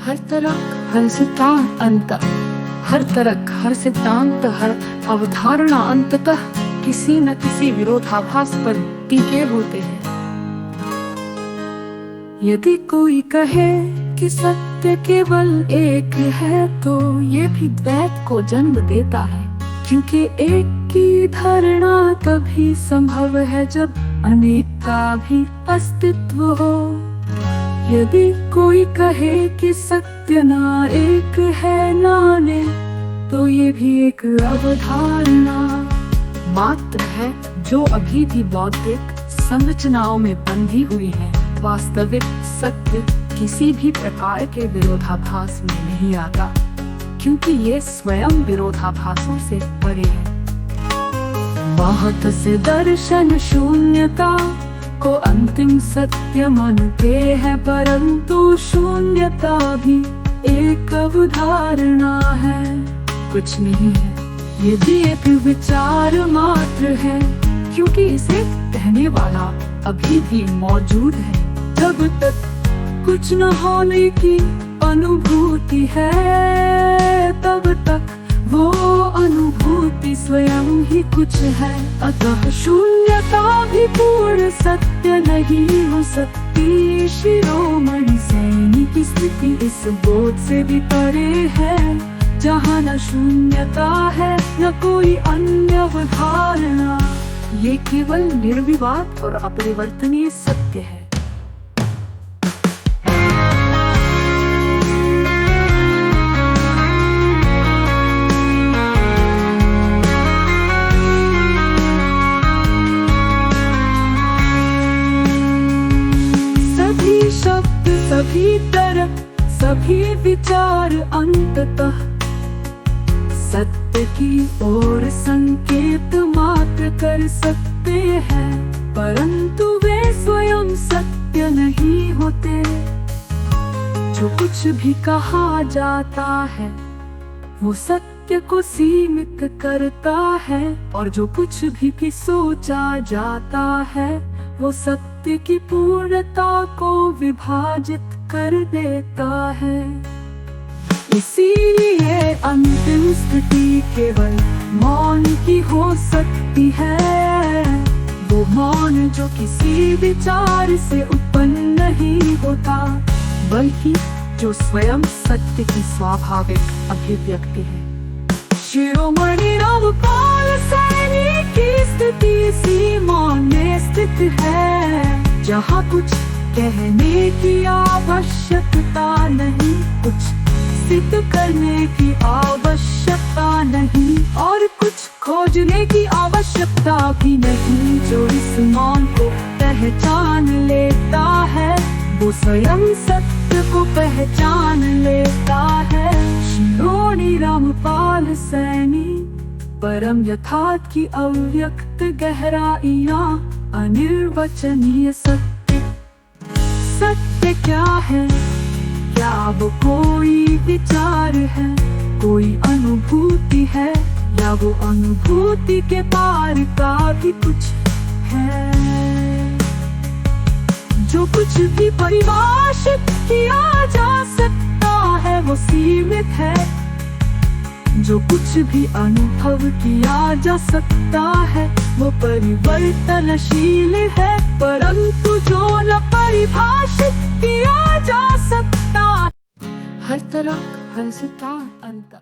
हर तरफ हर सिद्धांत अंत, हर तरफ हर सिद्धांत, हर अवधारणा अंततः किसी न किसी विरोधाभास पर टिके होते हैं। यदि कोई कहे कि सत्य केवल एक है तो ये भी द्वैत को जन्म देता है, क्योंकि एक की धारणा तभी संभव है जब अनेक का भी अस्तित्व हो। यदि कोई कहे कि सत्य ना एक है ना अनेक, तो ये भी एक अवधारणा मात्र है जो अभी भी बौद्धिक संरचनाओं में बंधी हुई है। वास्तविक सत्य किसी भी प्रकार के विरोधाभास में नहीं आता, क्योंकि ये स्वयं विरोधाभासों से परे है। महत से दर्शन शून्यता को अंतिम सत्य मानते हैं, परंतु शून्यता भी एक अवधारणा है, कुछ नहीं है। ये भी एक विचार मात्र है, क्योंकि इसे कहने वाला अभी भी मौजूद है। जब तक कुछ न होने की अनुभूति है, तब तक वो अनुभूति स्वयं ही कुछ है। अतः शून्यता भी पूर्ण सत्य नहीं हो सकती। शिरोमणि सैनी की स्थिति इस बोध से भी परे है, जहाँ न शून्यता है न कोई अन्य अवधारणा। ये केवल निर्विवाद और अपरिवर्तनीय सत्य है। सभी शब्द, सभी तर्क, सभी विचार अंततः सत्य की ओर संकेत मात्र कर सकते हैं, परंतु वे स्वयं सत्य नहीं होते। जो कुछ भी कहा जाता है वो सत्य को सीमित करता है, और जो कुछ भी सोचा जाता है वो सत्य की पूर्णता को विभाजित कर देता है। इसीलिए अंतिम स्थिति केवल मौन की हो सकती है। वो मौन जो किसी विचार से उत्पन्न नहीं होता, बल्कि जो स्वयं सत्य की स्वाभाविक अभिव्यक्ति है। शिरोमणि रामपाल सैनी की स्थिति इसी मौन में स्थित है, जहाँ कुछ कहने की आवश्यकता नहीं, कुछ सिद्ध करने की आवश्यकता नहीं, और कुछ खोजने की आवश्यकता भी नहीं। जो इस मौन को पहचान लेता है वो स्वयं सत्य को पहचान लेता है। शिरोमणि रामपाल सैनी। परम यथार्थ की अव्यक्त गहराइयाँ, अनिर्वचनीय सत्य। सत्य क्या है? क्या वो कोई विचार है, कोई अनुभूति है, या वो अनुभूति के पार का भी कुछ है? जो कुछ भी परिभाषित किया जा सकता है वो सीमित है। जो कुछ भी अनुभव किया जा सकता है वो परिवर्तनशील है, परंतु जो न परिभाषित किया जा सकता। हर तरफ हर सिद्धांत अंत।